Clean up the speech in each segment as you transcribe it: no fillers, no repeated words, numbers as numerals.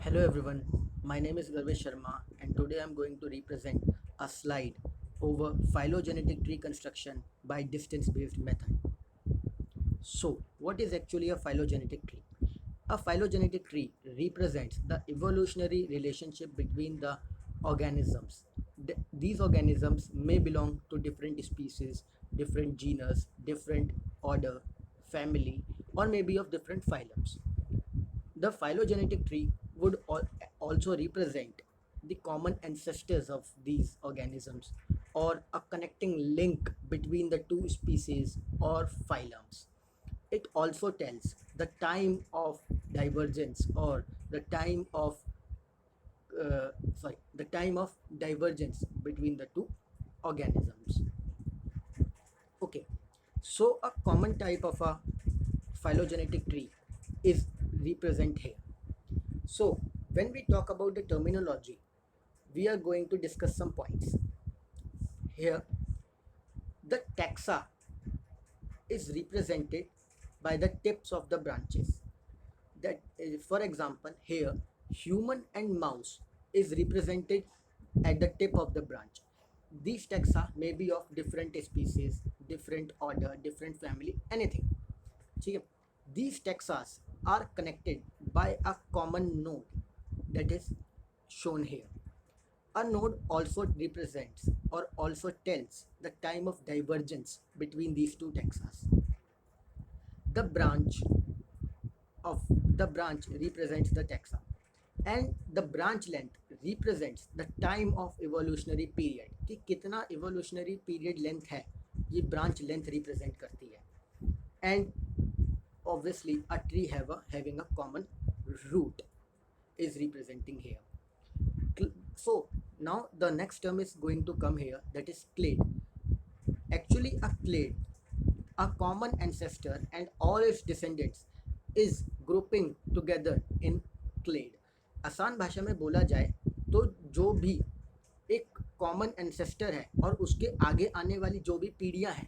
Hello everyone, my name is Garvesh Sharma and today I'm going to represent a slide over phylogenetic tree construction by distance based method. So, what is actually a phylogenetic tree? A phylogenetic tree represents the evolutionary relationship between the organisms. These organisms may belong to different species, different genus, different order, family, or maybe of different phylums. The phylogenetic tree would also represent the common ancestors of these organisms or a connecting link between the two species or phylums. It also tells the time of divergence or the time of the time of divergence between the two organisms. Okay, so a common type of a phylogenetic tree is represent here. So, when we talk about the terminology, we are going to discuss some points. Here, the taxa is represented by the tips of the branches. For example, here, human and mouse is represented at the tip of the branch. These taxa may be of different species, different order, different family, anything. ठीक है? These taxas are connected by a common node that is shown here. A node also represents or also tells the time of divergence between these two taxas. The branch represents the taxa and the branch length represents the time of evolutionary period कि कितना evolutionary period length है ये branch length represent करती है. And obviously a tree having a common root is representing here. So now the next term is going to come here, that is clade. Actually a clade, a common ancestor and all its descendants is grouping together in clade. आसान भाषा में बोला जाए तो जो भी एक common ancestor है और उसके आगे आने वाली जो भी पीढ़ियां हैं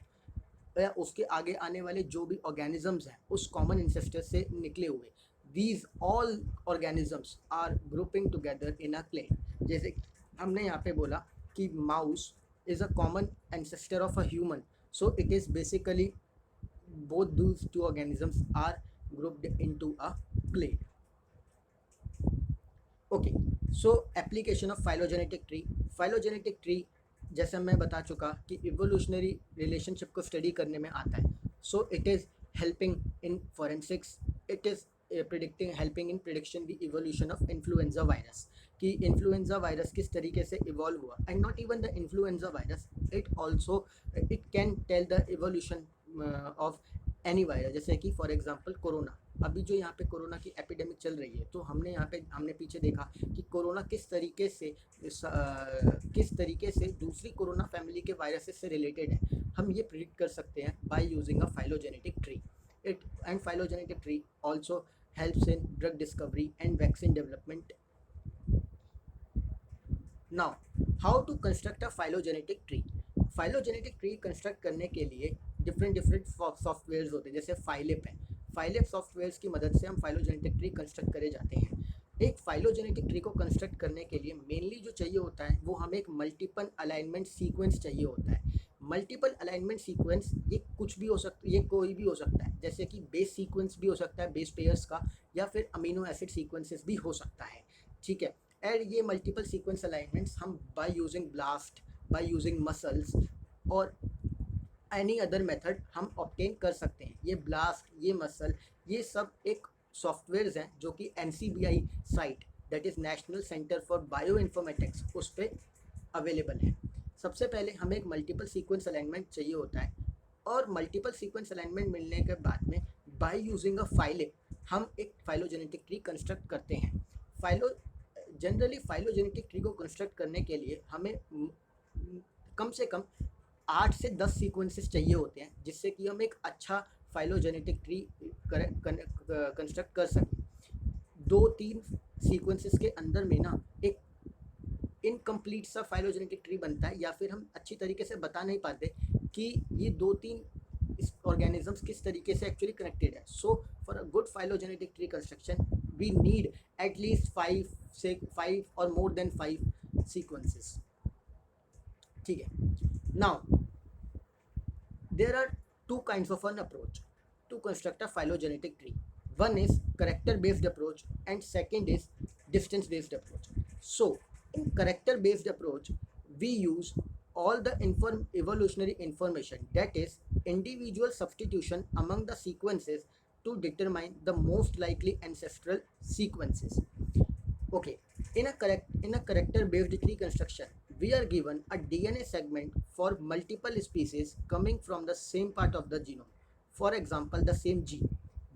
या उसके आगे आने वाले जो भी ऑर्गेनिजम्स हैं उस कॉमन इंसेस्टर से निकले हुए these all organisms are grouping together in a clade. जैसे हमने यहाँ पे बोला कि mouse is a common ancestor of a human, so it is basically both those two organisms are grouped into a clade. Okay, so application of phylogenetic tree. Phylogenetic tree जैसे मैं बता चुका कि इवोल्यूशनरी रिलेशनशिप को study करने में आता है. So it is helping in forensics, it is predicting helping in prediction the evolution of influenza virus कि इन्फ्लुएंजा वायरस किस तरीके से इवॉल्व हुआ. And not even the influenza virus, it also it can tell the evolution of any virus. जैसे कि for example corona, अभी जो यहाँ पे कोरोना की एपिडेमिक चल रही है तो हमने पीछे देखा कि कोरोना किस तरीके से दूसरी कोरोना फैमिली के वायरसेस से रिलेटेड है. हम ये प्रिडिक्ट कर सकते हैं by using a phylogenetic tree. It and phylogenetic tree also helps in drug discovery and vaccine development. Now how to construct a phylogenetic tree. Phylogenetic tree construct करने के लिए डिफरेंट सॉफ्टवेयर्स होते हैं. जैसे फाइलिप है, फाइलिप सॉफ्टवेयर्स की मदद से हम फाइलोजेनेटिक ट्री कंस्ट्रक्ट करे जाते हैं. एक फाइलोजेनेटिक ट्री को कंस्ट्रक्ट करने के लिए मेनली जो चाहिए होता है वो हमें एक मल्टीपल अलाइनमेंट सीक्वेंस चाहिए होता है. मल्टीपल अलाइनमेंट सीक्वेंस ये कुछ भी हो सकता है, ये कोई भी हो सकता है. जैसे कि बेस सीक्वेंस भी हो सकता है बेस पेयर्स का, या फिर अमीनो एसिड सीक्वेंसेस भी हो सकता है. ठीक है. एंड ये मल्टीपल सीक्वेंस अलाइनमेंट्स हम by using blast, by using muscles और एनी अदर मेथड हम ऑब्टेन कर सकते हैं. ये ब्लास्ट, ये मसल, ये सब एक सॉफ्टवेयर्स हैं जो कि NCBI site, that is national centre for bio informatics, उस पर अवेलेबल है. सबसे पहले हमें एक मल्टीपल सीक्वेंस अलाइनमेंट चाहिए होता है और मल्टीपल सीक्वेंस अलाइनमेंट मिलने के बाद में बाय यूजिंग अ फाइलिप हम एक फाइलोजेनेटिक ट्री कंस्ट्रक्ट करते हैं. जनरली फाइलोजेनेटिक ट्री को कंस्ट्रक्ट करने के लिए हमें कम से कम 8 से 10 सीक्वेंसेस चाहिए होते हैं जिससे कि हम एक अच्छा फाइलोजेनेटिक ट्री कंस्ट्रक्ट कर सकें. 2-3 सीक्वेंसेस के अंदर में ना एक इनकम्प्लीट सा फाइलोजेनेटिक ट्री बनता है, या फिर हम अच्छी तरीके से बता नहीं पाते कि ये 2-3 ऑर्गेनिजम्स किस तरीके से एक्चुअली कनेक्टेड है. So for a good phylogenetic tree construction we need at least 5 or more than 5 sequences. ठीक है. Now there are two kinds of an approach to construct a phylogenetic tree. One is character based approach and second is distance based approach. So in character based approach we use all the evolutionary information, that is individual substitution among the sequences to determine the most likely ancestral sequences. Okay, in a character based tree construction we are given a DNA segment for multiple species coming from the same part of the genome. For example, the same gene.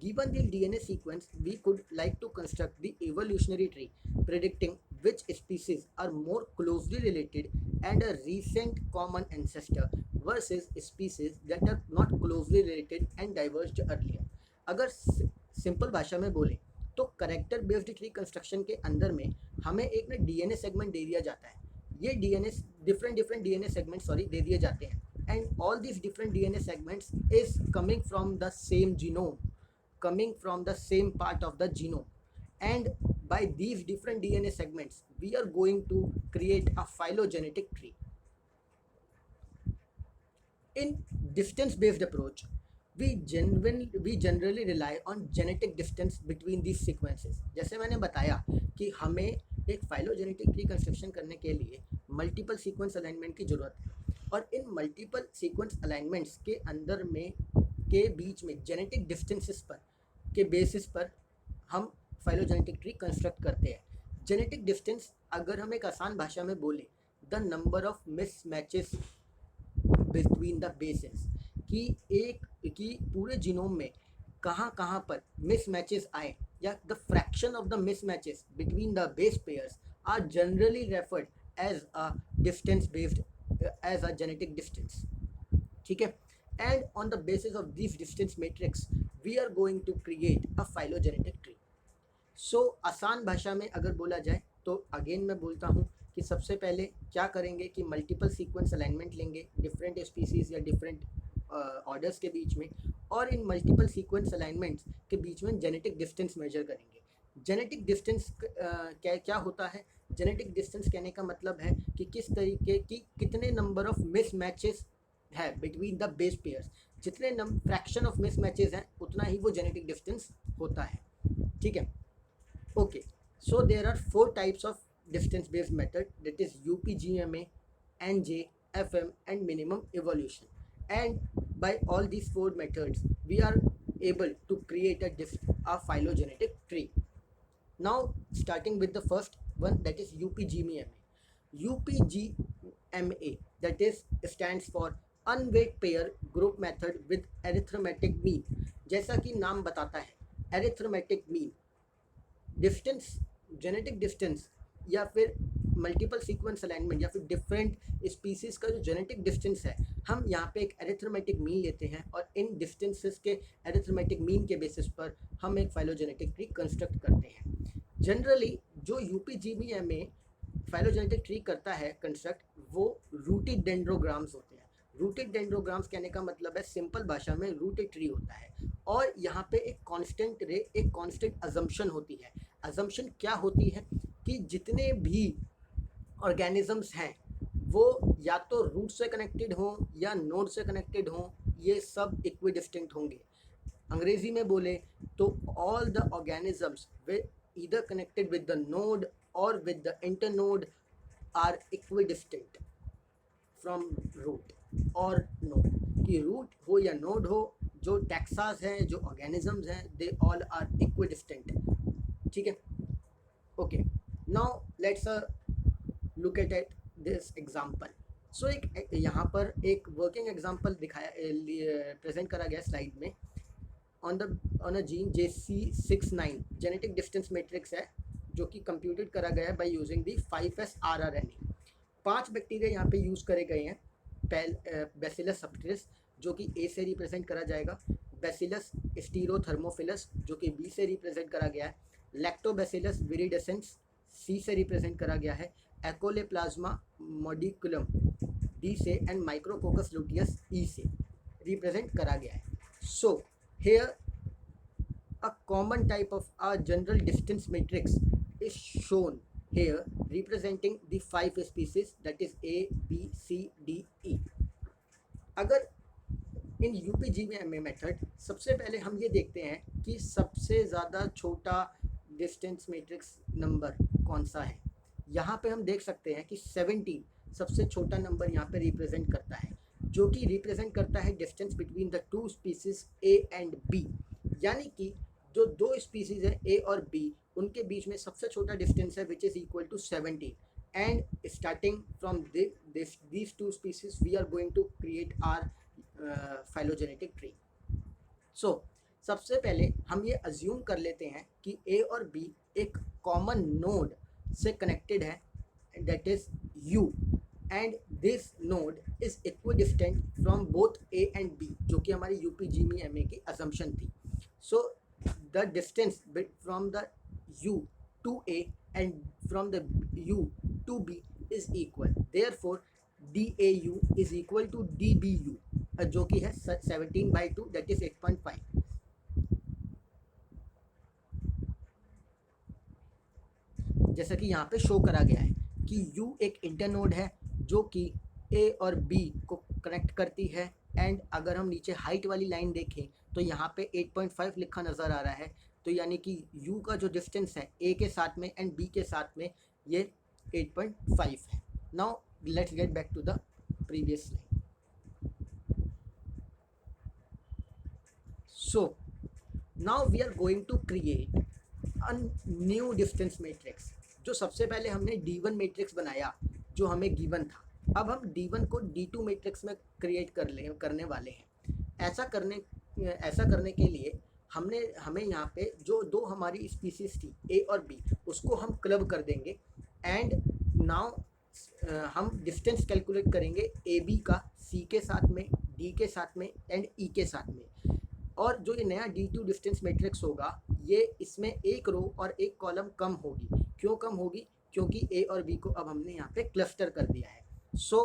Given the DNA sequence, we could like to construct the evolutionary tree predicting which species are more closely related and a recent common ancestor versus species that are not closely related and diverged earlier. अगर simple भाषा में बोले तो character based tree construction के अंदर में हमें एक ना डीएनए सेगमेंट दे दिया जाता है. ये डीएनए डिफरेंट डीएनए सेगमेंट दे दिए जाते हैं, and all this different DNA segments is coming from the same genome, coming from the same part of the genome, and by these different DNA segments we are going to create a phylogenetic tree. In distance based approach we generally rely on genetic distance between these sequences. जैसे मैंने बताया कि हमें एक phylogenetic tree construction करने के लिए multiple sequence alignment की ज़रूरत है, और इन multiple sequence alignments के अंदर में के बीच में जेनेटिक डिस्टेंसेस पर के बेसिस पर हम फाइलोजेनेटिक ट्री कंस्ट्रक्ट करते हैं. जेनेटिक डिस्टेंस अगर हम एक आसान भाषा में बोले, the number of mismatches between the bases, कि पूरे जीनोम में कहाँ कहाँ पर मिसमैचेस आए, या the fraction of the mismatches between the base pairs are generally referred as a distance based as a genetic distance. ठीक है. And on the basis of these distance matrix we are going to create a phylogenetic tree. So आसान भाषा में अगर बोला जाए तो again मैं बोलता हूँ कि सबसे पहले क्या करेंगे कि मल्टीपल सीक्वेंस अलाइनमेंट लेंगे डिफरेंट स्पीसीज या डिफरेंट ऑर्डर्स के बीच में, और इन मल्टीपल सीक्वेंस अलाइनमेंट्स के बीच में जेनेटिक डिस्टेंस मेजर करेंगे. जेनेटिक डिस्टेंस क्या होता है? जेनेटिक डिस्टेंस कहने का मतलब है कि किस तरीके की कितने नंबर ऑफ मिसमैचेस है बिटवीन द बेस पेयर्स. जितने फ्रैक्शन ऑफ मिसमैचेस हैं उतना ही वो जेनेटिक डिस्टेंस होता है. ठीक है. Okay, so there are 4 types of distance based method, that is UPGMA, NJ, FM and minimum evolution. And by all these 4 methods we are able to create a phylogenetic tree. Now starting with the first one, that is UPGMA. UPGMA, that is stands for unweighted pair group method with arithmetic mean. जैसा कि नाम बताता है, arithmetic mean distance, genetic distance या फिर multiple sequence alignment या फिर different species का जो जेनेटिक डिस्टेंस है, हम यहाँ पे एक एरिथमेटिक मीन लेते हैं और इन डिस्टेंसेस के एरिथमेटिक मीन के बेसिस पर हम एक फाइलोजेनेटिक ट्री कंस्ट्रक्ट करते हैं. जनरली जो UPGMA फाइलोजेनेटिक ट्री करता है कंस्ट्रक्ट, वो रूटेड डेंड्रोग्राम्स होते हैं. रूटेड डेंड्रोग्राम्स कहने का मतलब है सिंपल भाषा में रूटेड ट्री होता है, और यहाँ पे एक कांस्टेंट अजम्पशन होती है. अजम्पशन क्या होती है कि जितने भी ऑर्गेनिजम्स हैं वो या तो रूट से कनेक्टेड हों या नोड से कनेक्टेड हों, ये सब इक्विडिस्टिंक्ट होंगे. अंग्रेजी में बोले तो all the organisms they either connected with the node और with the internode are equidistant from root और नोड. कि रूट हो या नोड हो, जो टैक्सास हैं, जो ऑर्गेनिजम्स हैं, दे ऑल आर इक्विडिस्टिंक्ट. ठीक है. Okay, now let's look at this example. So एक यहाँ पर एक वर्किंग एग्जांपल दिखाया प्रेजेंट करा गया स्लाइड में. On a gene JC69 genetic distance matrix है जो कि कंप्यूटेड करा गया है by using the 5S rRNA. 5 bacteria यहाँ पे यूज़ करे गए हैं. बैसिलस सबटिलिस जो कि A से रिप्रेजेंट करा जाएगा, बैसिलस स्टीरोथर्मोफिलस जो कि B से रिप्रेजेंट करा गया है, लैक्टोबैसिलस विरिडेसेंस C से रिप्रेजेंट करा गया है, एकोलेप्लाज्मा मॉडिकुलम D से एंड माइक्रोकोकस लुटियस E से रिप्रेजेंट करा गया है. So here A common type of a general distance matrix is shown here representing the 5 species, that is A, B, C, D, E. अगर इन यूपीजीएमए मेथड सबसे पहले हम ये देखते हैं कि सबसे ज़्यादा छोटा डिस्टेंस मैट्रिक्स नंबर कौन सा है। यहाँ पे हम देख सकते हैं कि 17 सबसे छोटा नंबर यहाँ पे रिप्रेजेंट करता है, जो कि रिप्रेजेंट करता है distance between the two species A and B. यानी कि जो दो स्पीसीज है ए और बी, उनके बीच में सबसे छोटा डिस्टेंस है which is equal to 17। And starting from these two species we are going to create our phylogenetic tree. So सबसे पहले हम ये अज्यूम कर लेते हैं कि ए और बी एक कॉमन नोड से कनेक्टेड है, that is U, and this node is equidistant from both A and B, जो कि हमारी यूपीजीएमए की असम्पशन थी। So the distance from the U to A and from the u to b is equal, therefore DAU is equal to DBU, जो कि है 17/2, that is 8.5। जैसा कि यहाँ पे शो करा गया है कि u एक इंटरनोड है जो कि a और b को कनेक्ट करती है। एंड अगर हम नीचे हाइट वाली लाइन देखें तो यहाँ पे 8.5 लिखा नज़र आ रहा है, तो यानी कि u का जो डिस्टेंस है a के साथ में एंड b के साथ में ये 8.5 है। Now let's get back to the previous line. So now we are going to create a new distance matrix. जो सबसे पहले हमने D1 मैट्रिक्स बनाया जो हमें गिवन था, अब हम D1 को D2 मैट्रिक्स में क्रिएट करने वाले हैं। ऐसा करने के लिए हमें यहाँ पे जो दो हमारी स्पीसीज थी ए और बी, उसको हम क्लब कर देंगे। एंड नाउ हम डिस्टेंस कैलकुलेट करेंगे ए बी का सी के साथ में, डी के साथ में एंड ई के साथ में। और जो ये नया D2 डिस्टेंस मैट्रिक्स होगा, ये इसमें एक रो और एक कॉलम कम होगी। क्यों कम होगी? क्योंकि ए और बी को अब हमने यहाँ पे क्लस्टर कर दिया है। सो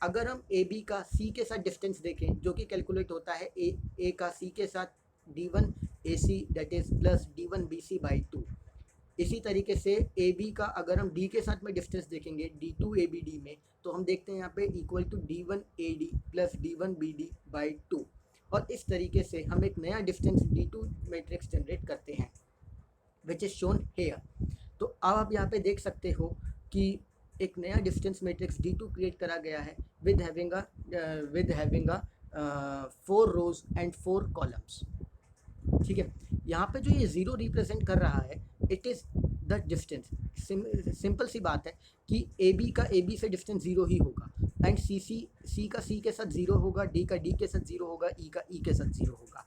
अगर हम ए बी का सी के साथ डिस्टेंस देखें, जो कि कैलकुलेट होता है ए का सी के साथ D1 AC that is plus D1 BC by 2। इसी तरीके से ए बी का अगर हम डी के साथ में डिस्टेंस देखेंगे D2 ABD में, तो हम देखते हैं यहाँ पे equal to D1 AD plus D1 BD by 2। और इस तरीके से हम एक नया डिस्टेंस D2 मैट्रिक्स जनरेट करते हैं विच इज शोन हेयर। तो अब आप यहाँ पे देख सकते हो कि एक नया डिस्टेंस मैट्रिक्स D2 क्रिएट करा गया है with having 4 rows and 4 columns. ठीक है, यहाँ पे जो ये ज़ीरो रिप्रेजेंट कर रहा है, it is the distance. Simple सी बात है कि ए बी का ए बी से डिस्टेंस ज़ीरो ही होगा, एंड सी का सी के साथ ज़ीरो होगा, डी का डी के साथ ज़ीरो होगा, ई का ई के साथ ज़ीरो होगा।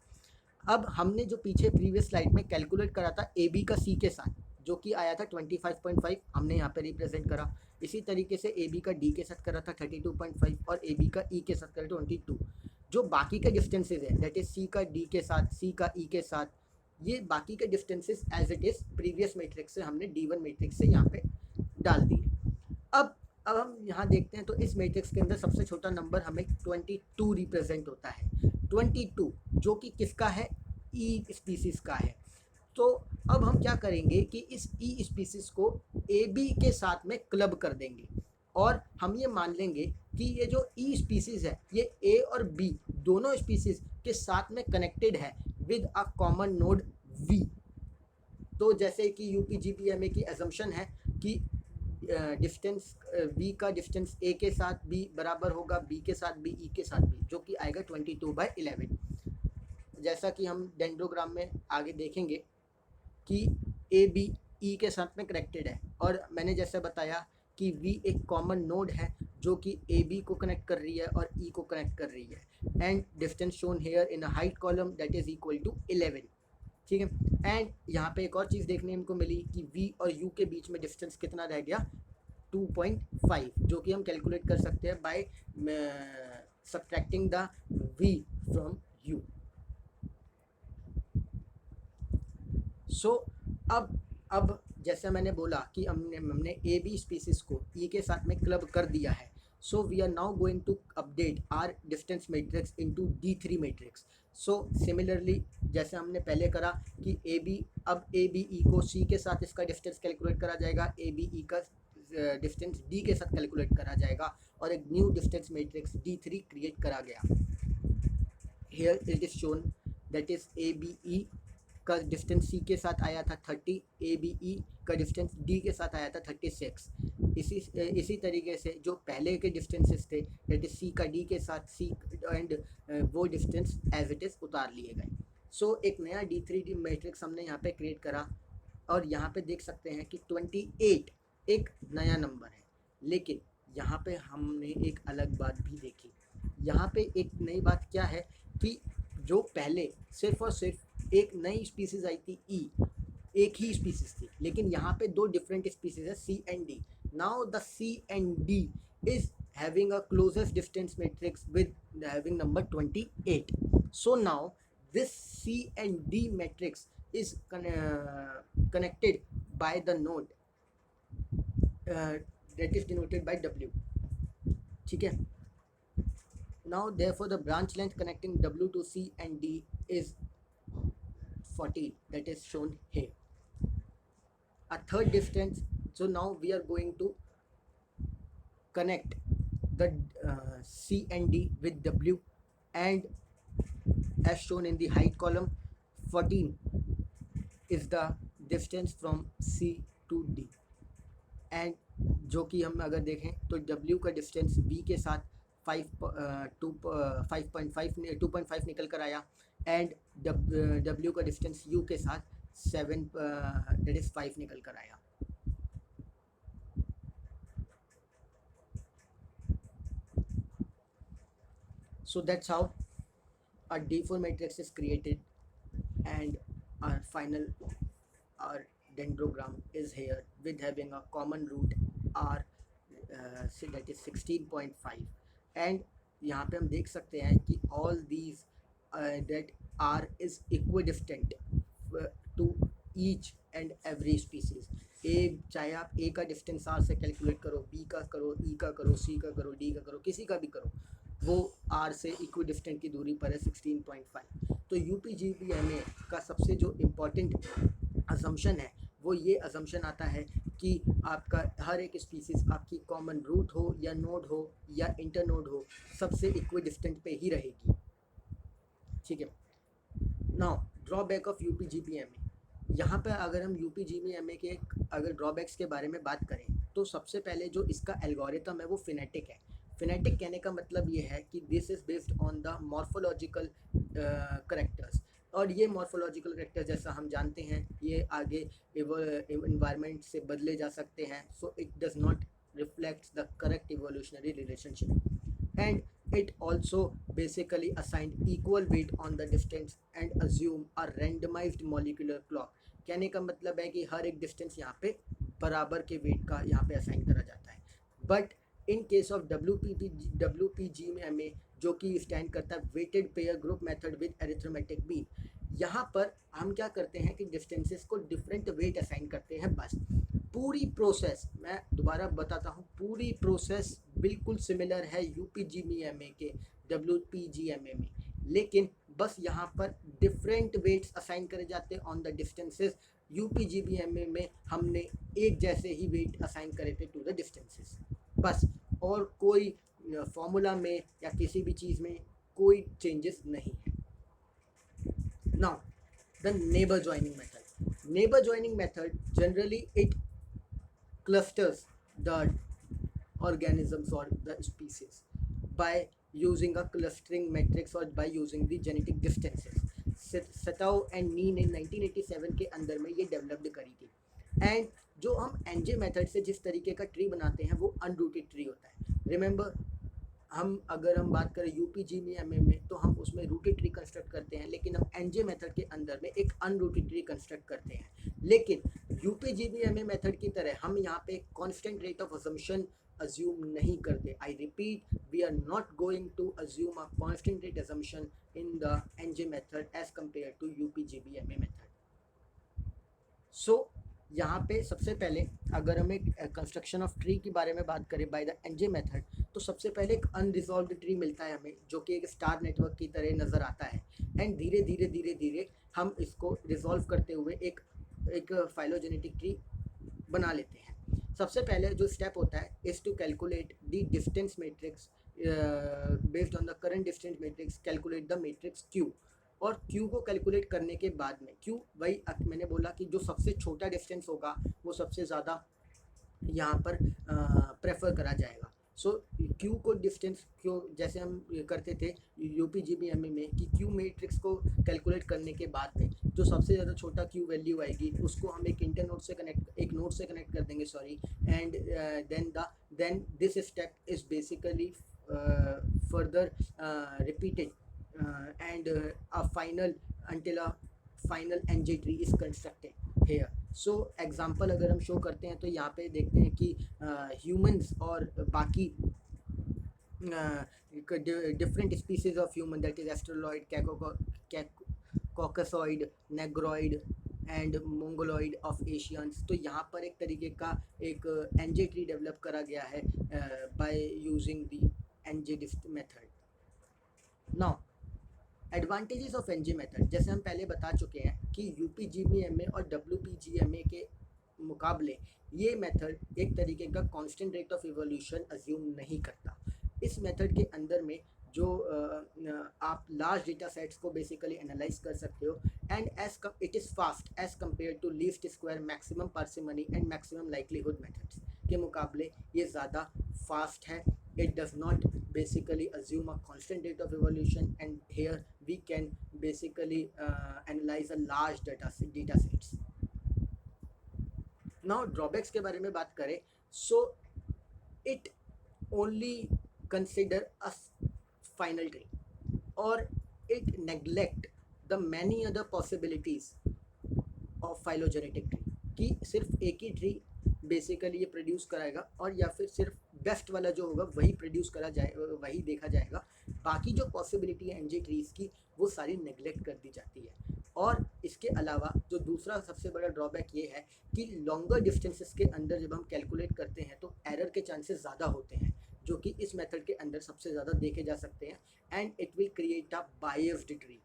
अब हमने जो पीछे प्रीवियस स्लाइड में कैलकुलेट करा था ए बी का सी के साथ, जो कि आया था 25.5, हमने यहाँ पे रिप्रेजेंट करा। इसी तरीके से ए बी का डी के साथ करा था 32.5 और ए बी का ई के साथ करा 22। जो बाकी के डिस्टेंसेज है, दैट इज सी का डी के साथ, सी का ई के साथ, ये बाकी के distances as it is previous matrix से हमने D1 मैट्रिक्स से यहाँ पे डाल दिए। अब हम यहाँ देखते हैं तो इस मैट्रिक्स के अंदर सबसे छोटा नंबर हमें 22 रिप्रेजेंट होता है। 22 जो कि किसका है? ई स्पीसीज का है। तो अब हम क्या करेंगे कि इस ई स्पीसीज को ए बी के साथ में क्लब कर देंगे, और हम ये मान लेंगे कि ये जो ई स्पीसीज है ये ए और बी दोनों स्पीसीज के साथ में कनेक्टेड है with a common node V. तो जैसे कि यूपीजीएमए की असम्पशन है कि डिस्टेंस वी का डिस्टेंस ए के साथ बी बराबर होगा बी के साथ बी, ई के साथ बी, जो कि आएगा 22/11। जैसा कि हम डेंड्रोग्राम में आगे देखेंगे कि ए बी ई के साथ में कनेक्टेड है, और मैंने जैसे बताया कि V एक कॉमन नोड है जो कि ए बी को कनेक्ट कर रही है और ई को कनेक्ट कर रही है। And distance shown here in a height column that is equal to 11। ठीक है, एंड यहाँ पे एक और चीज़ देखने को मिली कि V और U के बीच में डिस्टेंस कितना रह गया? 2.5, जो कि हम कैलकुलेट कर सकते हैं by subtracting the V from U। सो अब जैसे मैंने बोला कि हमने ए बी स्पीसीज़ को ई के साथ में क्लब कर दिया है, So we are now going to update our distance matrix into D3 matrix. So similarly जैसे हमने पहले करा कि AB, अब ABE को C के साथ इसका डिस्टेंस कैलकुलेट करा जाएगा, ABE का डिस्टेंस D के साथ कैलकुलेट करा जाएगा और एक new distance matrix D3 create करा गया. Here it is shown that is ABE का डिस्टेंस C के साथ आया था 30, ABE का डिस्टेंस D के साथ आया था 36. इसी तरीके से जो पहले के डिस्टेंसेस थे दैट इज C का D के साथ C एंड वो डिस्टेंस एज इट इज़ उतार लिए गए. सो एक नया D3 मैट्रिक्स हमने यहाँ पे क्रिएट करा और यहाँ पे देख सकते हैं कि 28 एक नया नंबर है. लेकिन यहाँ पे हमने एक अलग बात भी देखी. यहाँ पे एक नई बात क्या है कि जो पहले सिर्फ और सिर्फ एक नई स्पीसीज आई थी ई, एक ही स्पीसीज थी, लेकिन यहाँ पे दो डिफरेंट स्पीसीज है C and D. Now the C and D is having a closest distance matrix with having number 28. So now this C and D matrix is connected by the node that is denoted by W. ठीक है. Now therefore the branch length connecting W to C and D is 14, that is shown here. A third distance, so now we are going to connect the C and D with W, and as shown in the height column 14 is the distance from C to D. and जो कि हम अगर देखें तो W का distance B के साथ 2.5 निकल कर आया एंड W का डिस्टेंस U के साथ 7 that is 5 निकल कर आया. So that's how our D4 matrix is created, and our final, our dendrogram is here with having a common root R that is 16.5. and यहाँ पे हम देख सकते हैं कि all these that R is equidistant to each and every species. चाहे आप A का डिस्टेंस R से कैलकुलेट करो, B का करो, E का करो, C का करो, D का करो, किसी का भी करो, वो R से इक्विडिस्टेंट की दूरी पर है 16.5. तो UPGMA का सबसे जो इम्पॉर्टेंट असम्पशन है वो ये असम्पशन आता है कि आपका हर एक स्पीसीज़ आपकी कॉमन रूट हो या नोड हो या इंटरनोड हो, सबसे इक्विडिस्टेंट पे ही रहेगी. ठीक है. Now drawback of UPGMA. यहाँ पर अगर हम UPGMA के अगर ड्रॉबैक्स के बारे में बात करें तो सबसे पहले जो इसका एल्गोरिथम है वो फिनेटिक है. फिनेटिक कहने का मतलब ये है कि this is based on the morphological characters, और ये मॉर्फोलॉजिकल करेक्टर्स जैसा हम जानते हैं ये आगे इन्वायरमेंट से बदले जा सकते हैं. So it does not reflects the correct evolutionary relationship, and it also basically assigned equal weight on the distance and assume a randomized molecular clock. कहने का मतलब है कि हर एक डिस्टेंस यहाँ पे बराबर के वेट का यहाँ पे असाइन करा जाता है. But in case of WPGMA जो कि स्टैंड करता है weighted pair group method with arithmetic mean, यहाँ पर हम क्या करते हैं कि डिस्टेंसेस को डिफरेंट वेट असाइन करते हैं. बस पूरी प्रोसेस, मैं दोबारा बताता हूँ, पूरी प्रोसेस बिल्कुल सिमिलर है UPGMA के WPGMA में, लेकिन बस यहाँ पर डिफरेंट वेट्स असाइन करे जाते हैं ऑन द डिस्टेंसेस. UPGMA में हमने एक जैसे ही वेट असाइन करे थे टू द डिस्टेंसेस बस, और कोई फॉर्मूला में या किसी भी चीज़ में कोई चेंजेस नहीं है. Now the neighbour joining method. Neighbour joining method generally it clusters the organisms or the species by using a clustering matrix or by using the genetic distances. Saitou and Nei ने 1987 के अंदर में ये developed करी थी. And जो हम NJ method से जिस तरीके का ट्री बनाते हैं वो अनरूटेड ट्री होता है. रिमेंबर, अगर हम बात करें UPGMA में तो हम उसमें रूटेड ट्री कंस्ट्रक्ट करते हैं, लेकिन हम एनजे मेथड के अंदर में एक अनरूटेड ट्री कंस्ट्रक्ट करते हैं. लेकिन UPGMA मेथड की तरह हम यहाँ पे constant rate of assumption assume नहीं करते. I repeat, we are not going to assume a constant rate assumption in the NJ method as compare to UPGMA method. So यहाँ पे सबसे पहले अगर हम एक कंस्ट्रक्शन ऑफ ट्री के बारे में बात करें बाय द एनजे मेथड, तो सबसे पहले एक अनरिजॉल्व्ड ट्री मिलता है हमें, जो कि एक स्टार नेटवर्क की तरह नज़र आता है। एंड धीरे धीरे धीरे धीरे हम इसको रिजॉल्व करते हुए एक एक फाइलोजेनेटिक ट्री बना लेते हैं। सबसे पहले जो स्टेप होता है is to calculate the distance matrix, based on the current distance matrix calculate the matrix Q. और क्यू को कैलकुलेट करने के बाद में क्यू, वही मैंने बोला कि जो सबसे छोटा डिस्टेंस होगा वो सबसे ज़्यादा यहाँ पर प्रेफर करा जाएगा। सो क्यू को डिस्टेंस क्यू, जैसे हम करते थे यूपीजीबीएमई में कि क्यू मैट्रिक्स को कैलकुलेट करने के बाद में जो सबसे ज़्यादा छोटा क्यू वैल्यू आएगी उसको हम एक इंटर नोड से कनेक्ट, एक नोड से कनेक्ट कर देंगे, sorry. And then this step is basically further repeated and a final until a final NG tree is constructed here. So example अगर हम शो करते हैं तो यहाँ पे देखते हैं कि ह्यूमंस और बाकी different species of human, that is australoid, caucasoid, negroid and mongoloid of Asians. तो यहाँ पर एक तरीके का एक एनजे ट्री डेवलप करा गया है by using the NJ method. Now advantages of NJ method, जैसे हम पहले बता चुके हैं कि यूपीजीबीएमए और डब्ल्यूपीजीएमए के मुकाबले ये मेथड एक तरीके का constant rate of evolution assume नहीं करता। इस मेथड के अंदर में जो आप लार्ज डेटा सेट्स को बेसिकली एनालाइज कर सकते हो, and it is fast as compare to least square, maximum parsimony and maximum likelihood methods के मुकाबले ये ज़्यादा फास्ट है। It does not basically assume a constant rate of evolution, and here we can basically analyze a large data sets. Now drawbacks के बारे में बात करें, so it only consider a final tree or it neglect the many other possibilities of phylogenetic tree, कि सिर्फ एक ही tree basically ये produce कराएगा और या फिर सिर्फ बेस्ट वाला जो होगा वही प्रोड्यूस करा जाए, वही देखा जाएगा। बाकी जो पॉसिबिलिटी है एनजे ट्रीज़ की वो सारी नेग्लेक्ट कर दी जाती है। और इसके अलावा जो दूसरा सबसे बड़ा ड्रॉबैक ये है कि लॉन्गर डिस्टेंसेस के अंदर जब हम कैलकुलेट करते हैं तो एरर के चांसेस ज़्यादा होते हैं, जो कि इस मेथड के अंदर सबसे ज़्यादा देखे जा सकते हैं। And it will create a biased tree,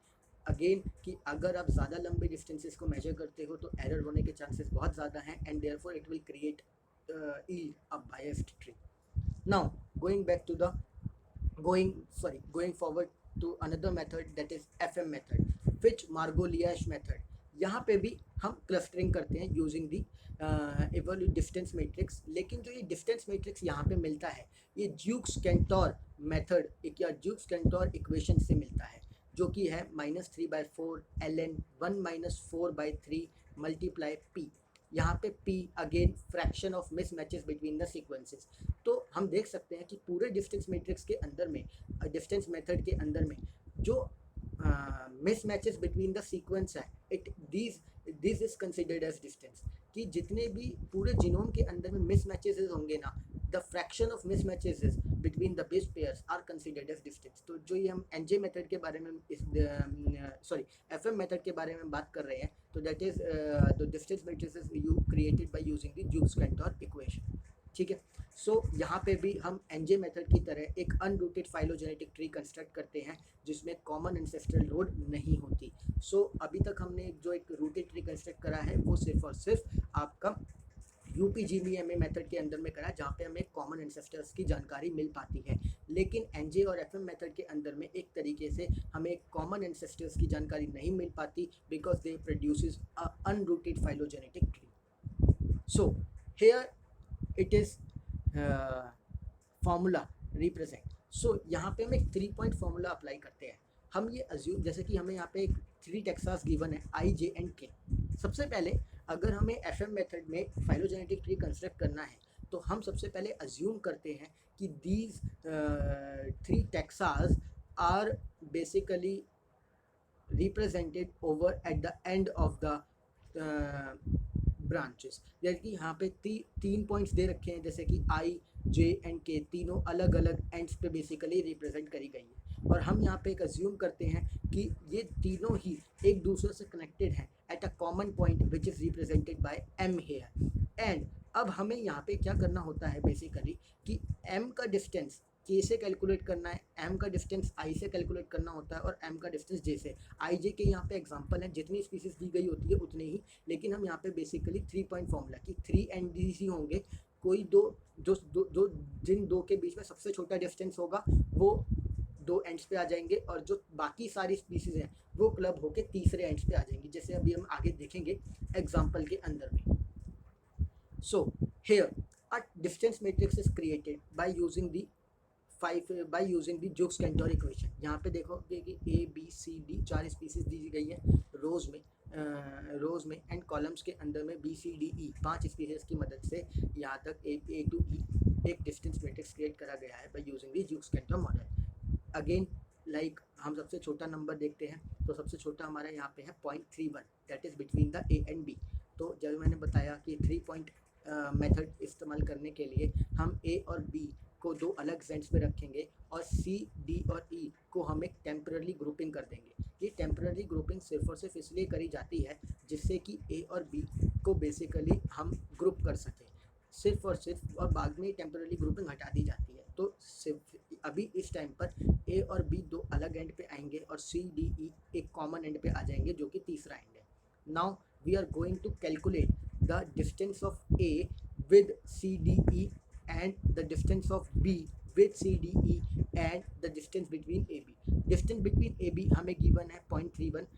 again कि अगर आप ज़्यादा लंबे डिस्टेंसेस को मेजर करते हो तो एरर होने के चांसेस बहुत ज़्यादा हैं, and therefore it will create a biased tree. Now going forward to another method, that is FM method, which Margoliouth method. यहाँ पे भी हम क्लस्टरिंग करते हैं using the evolute distance matrix, लेकिन जो ये डिस्टेंस मैट्रिक्स यहाँ पे मिलता है ये ज्यूक्स-कैंटर मेथड या ज्यूक्स-कैंटर इक्वेशन से मिलता है, जो कि है -3/4 ln 1 - 4/3 मल्टीप्लाई p। यहाँ पे p again fraction of mismatches between the sequences. तो हम देख सकते हैं कि पूरे डिस्टेंस मैट्रिक्स के अंदर में, डिस्टेंस मेथड के अंदर में जो mismatches between the sequence है, it this is considered as distance, कि जितने भी पूरे जीनोम के अंदर में मिस मैचेस होंगे ना, the fraction of mismatches between the base pairs are considered as distance. तो जो ये हम एनजे मेथड के बारे में एफएम मेथड के बारे में बात कर रहे हैं, तो that is the distance matrices you created by using the Jukes Cantor equation. ठीक है, सो यहाँ पे भी हम एनजे मेथड की तरह एक अनरूटेड फाइलोजेनेटिक ट्री कंस्ट्रक्ट करते हैं जिसमें कॉमन एंसेस्ट्रल नोड नहीं होती। सो अभी तक हमने जो एक रूटेड ट्री कंस्ट्रक्ट करा है वो सिर्फ और सिर्फ आपका यूपीजीबीएमए मेथड के अंदर में करा, जहाँ पे हमें कॉमन एंसेस्टर्स की जानकारी मिल पाती है। लेकिन एनजे और एफएम मेथड के अंदर में एक तरीके से हमें कॉमन एंसेस्टर्स की जानकारी नहीं मिल पाती, because they produces a unrooted phylogenetic tree. So here it is formula represent. So यहाँ पे हम एक 3 पॉइंट फार्मूला अप्लाई करते हैं। हम ये अज्यूम, जैसे कि हमें यहाँ पे एक 3 टेक्सास गिवन है आई, जे एंड के। सबसे पहले अगर हमें एफएम मेथड में फाइलोजेनेटिक ट्री कंस्ट्रक्ट करना है तो हम सबसे पहले अज्यूम करते हैं कि these 3 taxa are basically represented over at the end of the branches. जैसे कि यहाँ पे 3 पॉइंट्स दे रखे हैं, जैसे कि आई, जे एंड के तीनों अलग अलग एंड्स पे बेसिकली रिप्रेजेंट करी गई है। और हम यहाँ पे एक अज्यूम करते हैं कि ये तीनों ही एक दूसरे से कनेक्टेड हैं at a common point which is represented by am here. And अब हमें यहाँ पे क्या करना होता है बेसिकली कि एम का डिस्टेंस के से कैलकुलेट करना है, एम का डिस्टेंस आई से कैलकुलेट करना होता है और एम का डिस्टेंस जे से। आई जे के यहाँ पे एग्जांपल है, जितनी स्पीसीज दी गई होती है उतने ही, लेकिन हम यहाँ पे बेसिकली 3 पॉइंट फॉर्मूला कि 3 एंड डी सी होंगे, कोई दो जो जिन दो के बीच में सबसे छोटा डिस्टेंस होगा वो दो एंड्स पे आ जाएंगे और जो बाकी सारी स्पीसीज हैं वो क्लब होके तीसरे एंड्स पे आ जाएंगी, जैसे अभी हम आगे देखेंगे एग्जाम्पल के अंदर में। So here a distance matrix is created by using the jokes Cantor equation. यहाँ पे देखोगे कि A B C D 4 species दी गई है रोज में एंड कॉलम्स के अंदर में B C D E 5 species की मदद से यहाँ तक ए टू ई एक डिस्टेंस मैट्रिक्स क्रिएट करा गया है by using the jokes Cantor model. Again like हम सबसे छोटा नंबर देखते हैं, तो सबसे छोटा हमारा यहाँ पे है 0.31 that is between the A and B. तो जब मैंने बताया कि 3 पॉइंट मेथड इस्तेमाल करने के लिए हम ए और बी को दो अलग जेंट्स पे रखेंगे और सी डी और ई को हम एक टेम्पररी ग्रुपिंग कर देंगे। ये टेम्पररी ग्रुपिंग सिर्फ और सिर्फ इसलिए करी जाती है जिससे कि ए और बी को बेसिकली हम ग्रुप कर सकें सिर्फ और सिर्फ, और बाद में टेम्पररी ग्रुपिंग हटा दी जाती है। तो सिर्फ अभी इस टाइम पर ए और बी दो अलग एंड पे आएंगे और सी डी ई एक कॉमन एंड पे आ जाएंगे जो कि तीसरा एंड है। Now we are going to calculate the distance of A with C D E and the distance of B with CDE and the distance between AB. Distance between AB हमें given है 0.31,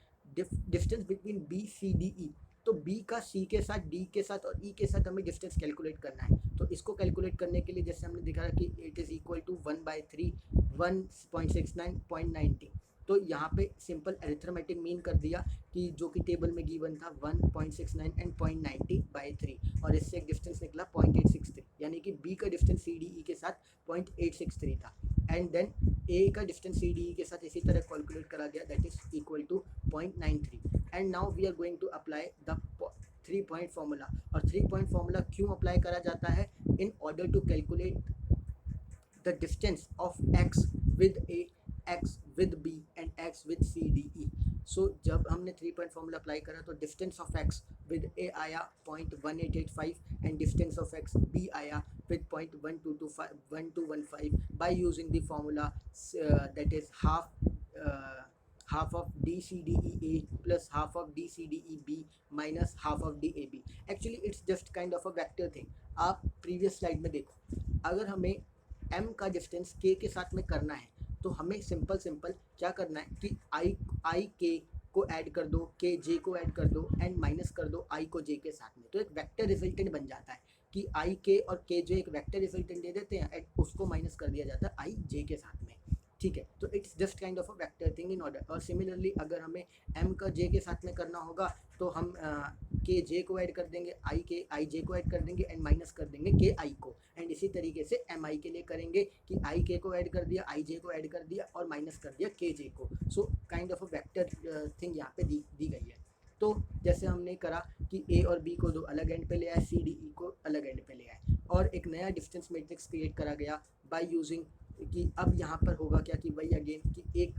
distance between B C D E, तो B का C के साथ, D के साथ और E के साथ हमें डिस्टेंस कैलकुलेट करना है। तो इसको कैलकुलेट करने के लिए जैसे हमने दिखा कि इट इज़ इक्वल टू 1/3 1.69 0.90। तो यहाँ पे सिंपल अरिथमेटिक मीन कर दिया कि जो कि टेबल में गिवन था 1.69 एंड 0.90/3 और इससे एक डिस्टेंस निकला 0.863, यानी कि बी का डिस्टेंस सी डी ई के साथ 0.863 था। एंड देन ए का डिस्टेंस सी डी ई के साथ इसी तरह कैलकुलेट करा गया that is equal to 0.93। And now we are going to apply the 3 point formula. और 3 पॉइंट फार्मूला क्यों अप्लाई करा जाता है? In order to calculate the distance of X with A, X with B and X with C D E. So जब हमने 3 point formula apply करा तो distance of X with A आया 0.1885 and distance of X B आया with 0.1215 bye using the formula that is half of DCDEA plus half of DCDEB minus half of DAB. Actually it's just kind of a vector thing. आप previous slide में देखो, अगर हमें m का distance k के साथ में करना है तो हमें सिंपल क्या करना है कि i k को ऐड कर दो, k j को ऐड कर दो एंड माइनस कर दो i को j के साथ में, तो एक वेक्टर रिजल्टेंट बन जाता है कि i k और k j एक वेक्टर रिजल्टेंट दे देते हैं एंड उसको माइनस कर दिया जाता है i j के साथ में। ठीक है, तो it's just kind of a vector thing in order. और सिमिलरली अगर हमें m का j के साथ में करना होगा तो हम k j को ऐड कर देंगे, i j को ऐड कर देंगे एंड माइनस कर देंगे k i को। एंड इसी तरीके से m i के लिए करेंगे कि i k को ऐड कर दिया, i j को ऐड कर दिया और माइनस कर दिया k j को। So kind of a vector thing यहाँ पे दी गई है। तो जैसे हमने करा कि a और b को दो अलग एंड पे ले आए, c d e को अलग एंड पे ले आए और एक नया डिस्टेंस मैट्रिक्स क्रिएट करा गया बाय यूजिंग कि अब यहाँ पर होगा क्या कि वही अगेन कि एक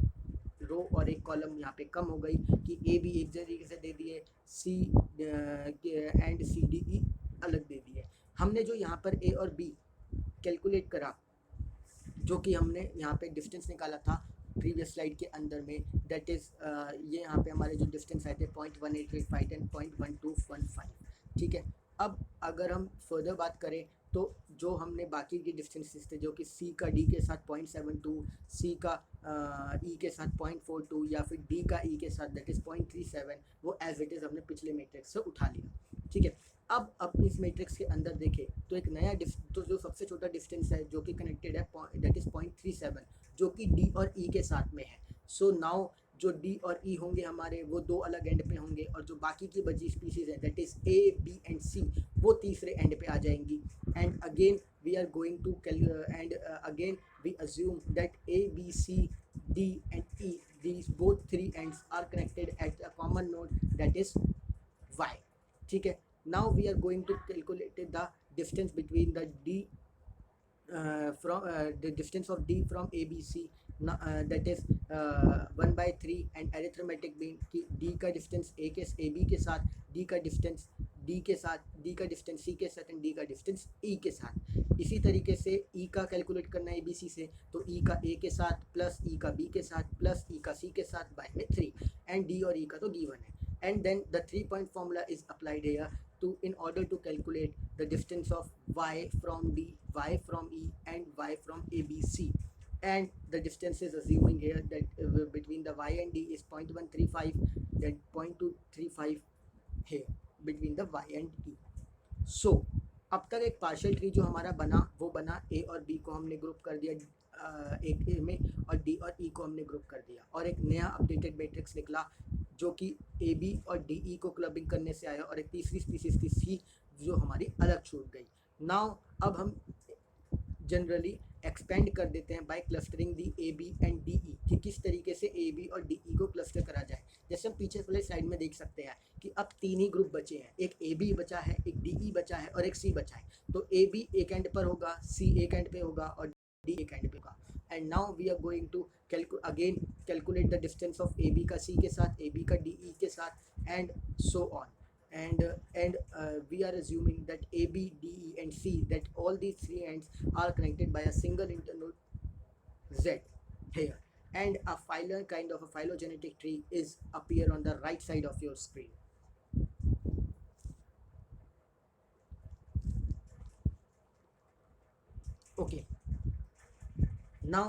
रो और एक कॉलम यहाँ पे कम हो गई कि ए भी एक तरीके से दे दिए, सी एंड सी डी ई अलग दे दिए। हमने जो यहाँ पर ए और बी कैलकुलेट करा, जो कि हमने यहाँ पे डिस्टेंस निकाला था प्रीवियस स्लाइड के अंदर में, दैट इज़ ये यहाँ पे हमारे जो डिस्टेंस आए थे 0.1885 एंड 0.1215। ठीक है, अब अगर हम फर्दर बात करें तो जो हमने बाकी के डिस्टेंसेस थे जो कि C का D के साथ 0.72, C का E के साथ 0.42 या फिर D का E के साथ दैट इज़ 0.37, वो एज इट इज़ हमने पिछले मैट्रिक्स से उठा लिया। ठीक है, अब इस मैट्रिक्स के अंदर देखें तो एक नया तो जो सबसे छोटा डिस्टेंस है जो कि कनेक्टेड है दैट इज़ 0.37 जो कि D और E के साथ में है। सो नाउ जो D और E होंगे हमारे वो दो अलग एंड पे होंगे और जो बाकी की बची स्पीसीज है that is A, B and C वो तीसरे एंड पे आ जाएंगी। And again we are going to and again we assume that A, B, C, D and E these both three ends are connected at a common node that is Y. ठीक है, now we are going to calculate the distance between the D from the distance of D from ABC, that is 1/3, and arithmetic mean कि D का distance AB के साथ, D का distance D के साथ, D का डिस्टेंस C के साथ एंड D का डिस्टेंस E के साथ। इसी तरीके से E का कैलकुलेट करना है ABC से, तो E का A के साथ प्लस E का B के साथ प्लस E का C के साथ बाय में 3, एंड D और E का तो गिवन है। And then the 3-point formula is applied here to in order to calculate the distance of y from D, y from E, and y from ABC. And the distance is assuming here that between the y and D is 0.135, then 0.235 here between the y and E. So अब तक एक partial tree जो हमारा बना वो बना, ए और B को हमने ग्रुप कर दिया एक ए में, और डी और ई को हमने ग्रुप कर दिया, और एक नया अपडेटेड मैट्रिक्स निकला जो कि ए बी और डी ई को क्लबिंग करने से आया, और एक तीसरी स्पीसीज थी सी जो हमारी अलग छूट गई। नाउ अब हम जनरली एक्सपेंड कर देते हैं by clustering the A B and D E, कि किस तरीके से ए बी और डी ई को क्लस्टर करा जाए। जैसे हम पीछे वाले स्लाइड में देख सकते हैं कि अब 3 ही ग्रुप बचे हैं, एक ए बी बचा है, एक डी ई बचा है और एक सी बचा है। तो ए बी एक एंड पर होगा, सी एक एंड पे होगा और डी एक एंड पे होगा। And now we are going to again calculate the distance of A B का सी के साथ, ए बी का डी ई के साथ, and so on. And we are assuming that A, B, D, E, and C, that all these three ends are connected by a single internode Z here, and a kind of a phylogenetic tree is appear on the right side of your screen. Okay, now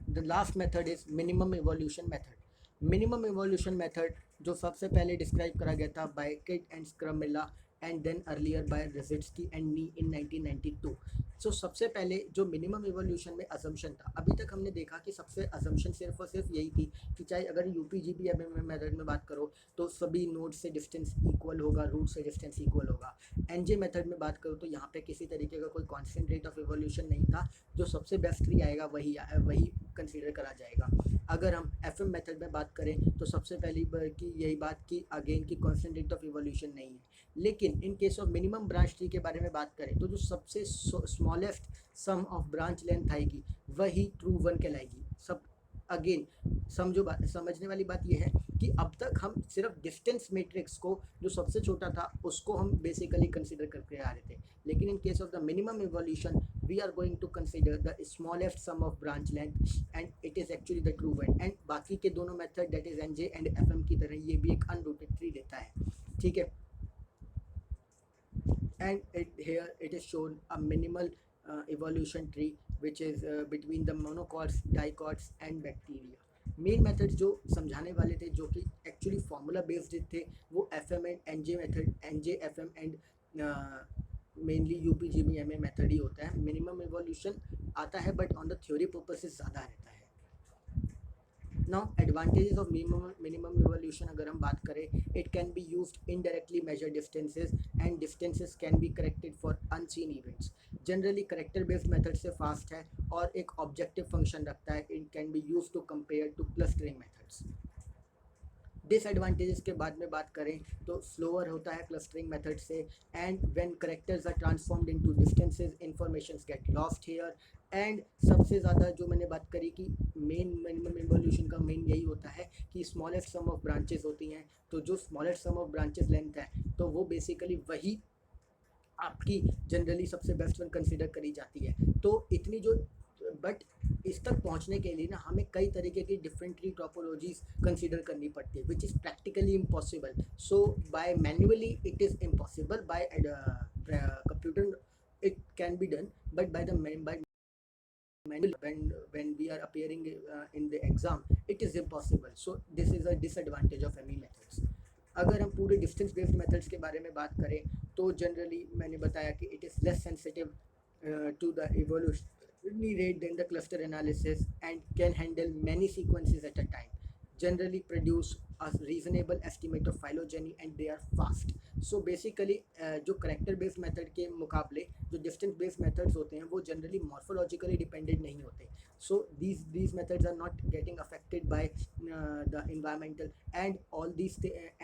the last method is minimum evolution method. Minimum evolution method जो सबसे पहले describe करा गया था by Kidd and Sgaramella and then earlier by Rzhetsky and Nei in 1992। So सबसे पहले जो minimum evolution में असम्पशन था, अभी तक हमने देखा कि सबसे असम्पशन सिर्फ और सिर्फ यही थी कि चाहे अगर UPGB मेथड में बात करो तो सभी नोड से डिस्टेंस इक्वल होगा, रूट से डिस्टेंस इक्वल होगा। NJ मेथड में बात करो तो यहाँ पे किसी तरीके का कोई कॉन्स्टेंट रेट ऑफ एवोल्यूशन नहीं था, जो सबसे बेस्ट ट्री आएगा वही कंसीडर करा जाएगा। अगर हम FM मेथड में बात करें तो सबसे पहली की यही बात की अगेन की कॉन्स्टेंट रेट ऑफ इवोल्यूशन नहीं है। लेकिन in case of minimum branch tree के बारे में बात करें तो जो सबसे smallest sum of branch length आएगी वही ट्रू वन कहलाएगी। सब अगेन समझने वाली बात यह है कि अब तक हम सिर्फ डिस्टेंस मैट्रिक्स को जो सबसे छोटा था उसको हम बेसिकली कंसीडर करके आ रहे थे, लेकिन in case of the minimum evolution we are going to consider the smallest sum of branch length and it is actually the true one. And बाकी के दोनों method that is NJ and FM की तरह ये भी एक unrooted tree देता है, ठीक है। And here it is shown a minimal evolution tree which is between the monocots, dicots and bacteria. Main method जो समझाने वाले थे जो कि एक्चुअली फार्मूला बेस्ड थे वो FM and NJ method, NJ FM and mainly UPGB MA method ही होता है। मिनिमम एवोल्यूशन आता है but on the theory purposes ज़्यादा रहता है। Now advantages of minimum evolution अगर हम बात करें, it can be used indirectly measure distances and distances can be corrected for unseen events. Generally character based method से फास्ट है और एक ऑब्जेक्टिव फंक्शन रखता है। It can be used to compare to clustering methods. Disadvantages के बाद में बात करें तो स्लोअर होता है क्लस्टरिंग मेथड से, and when characters are transformed into distances informations get lost here. And सबसे ज़्यादा जो मैंने बात करी कि मेन मिनिमम इवोल्यूशन का मेन यही होता है कि स्मॉलेस्ट सम ऑफ ब्रांचेस होती हैं, तो जो smallest sum of branches length है तो वो बेसिकली वही आपकी जनरली सबसे बेस्ट वन कंसिडर करी जाती है। तो इतनी जो बट इस तक पहुंचने के लिए ना हमें कई तरीके की डिफरेंट ट्री टोपोलॉजीज कंसीडर करनी पड़ती है which is practically impossible. So by manually it is impossible, by computer it can be done, but by manual when we are appearing in the exam it is impossible. So this is a disadvantage of ME methods. अगर हम पूरे distance based methods के बारे में बात करें तो generally मैंने बताया कि it is less sensitive to the evolutionary rate than the cluster analysis and can handle many sequences at a time, generally produce a reasonable estimate of phylogeny and they are fast. So basically जो character based method के मुकाबले जो distance based methods होते हैं वो generally morphologically dependent नहीं होते. So these methods are not getting affected by the environmental and all these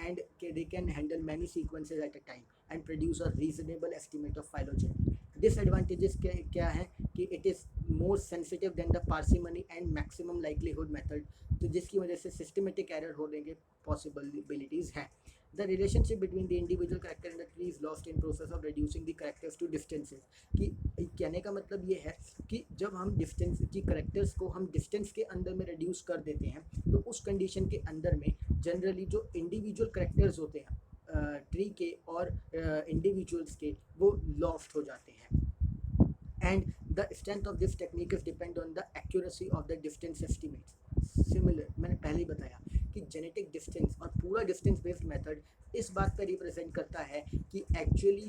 and they can handle many sequences at a time and produce a reasonable estimate of phylogeny. Disadvantages क्या हैं कि it is more sensitive then the parsimony and maximum likelihood method, तो जिसकी वजह से systematic error होने के possibilities हैं। The relationship between the individual character and the tree is lost in process of reducing the characters to distances. कि कहने का मतलब ये है कि जब हम डिस्टेंस की करेक्टर्स को हम डिस्टेंस के अंदर में रिड्यूस कर देते हैं, तो उस कंडीशन के अंदर में जनरली जो इंडिविजुअल करेक्टर्स होते हैं ट्री के और इंडिविजुअल्स के, वो लॉस्ट हो जाते हैं। And the strength of this technique is depend on the accuracy of the distance estimates. Similar मैंने पहले ही बताया कि जेनेटिक डिस्टेंस और पूरा डिस्टेंस बेस्ड मेथड इस बात पर रिप्रेजेंट करता है कि actually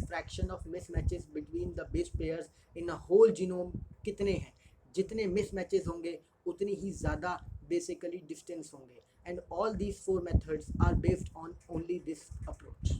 fraction of mismatches between the base pairs in a whole genome कितने हैं। जितने मिस मैचेस होंगे उतनी ही ज़्यादा बेसिकली डिस्टेंस होंगे, and all these 4 methods are based on only this approach.